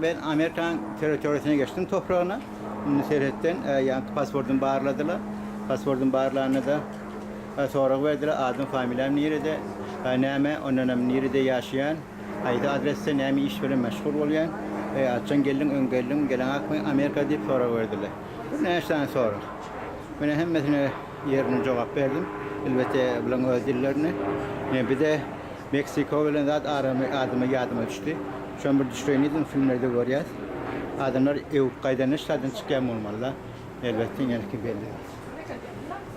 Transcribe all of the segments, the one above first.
ben Amerikan teritoriyasına geçtim toprağına. Seyretten yani pasportum bağırladılar. Pasportum bağırlarına da sonra verdiler. Adım familiyam nerede? Neme onunla nerede yaşayan? Ayda adreste neme iş veren meşgul olayan. Açan gelin ön gelin gelen akmayın Amerika deyip sonra verdiler. Bu ne işten sonra? Ben hem mesela yerine cevap verdim. Elbette bulan ödüllerini. Bir de Meksiko ile de adıma yardıma düştü. Şu an bir düştüğünüzün filmlerde görüyoruz. Adamlar ev kaydını şadan çıkan olmalı. Elbette yani ki belli.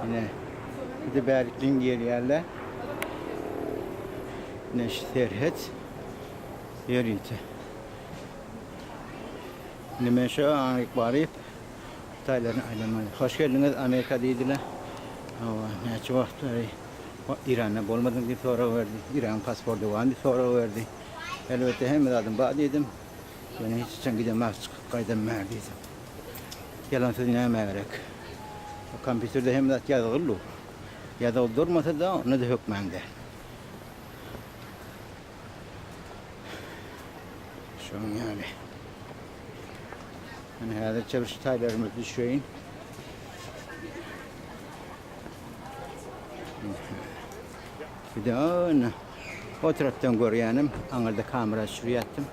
Yine bir de berikliğin yerlerle ne serhet yeriydi. Yine ben şu an ikbarayıp Tayland'ın aylanmayı. Hoş geldiniz Amerika'daydılar. Ne çok İran'a olmadan bir sonra verdi. İran pasportu vardı sonra verdi. Elbette hem adım bağlıydım. Ben hiç için gidemez kaydım verdiydim. Yalan söz dinlemeye gerek. O kompüterde hem de yazılı. Ya da durmasa da onu da hükmende. Şu an yani. Yani herhalde çevresi taylarımız düşüyor. Bir de o taraftan görüyorum. Ankara'da kamera şuraya attım.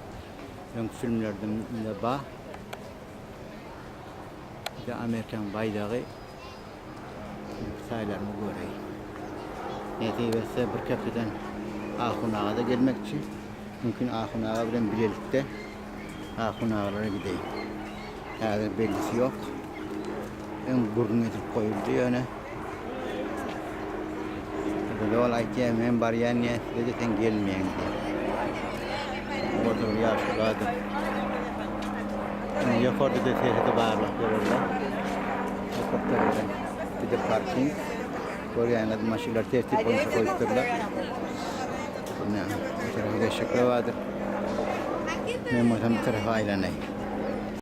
Ben filmlerden de bak. Bir de Amerikan bayrağı sayılarımı göreyim. Neticede bir köprüden Ahun Ağa'da gelmek için mümkün Ahun Ağa bilen birlikte Ahun Ağa'lara gideyim. Yani bellisi yok. En burun edip koyuldu yani. Yol ayken hem bariyer niyetle gelmeyen diye. Orada yaşlılardı. Yukarıda da tehlikeli bağırlar görürler. Yukarıda bir de parking. Oraya yani maşinler tertip olmuş koydurlar. Bu tarafa da ışıklar vardır. Benim ortam bir tarafa aylanayım.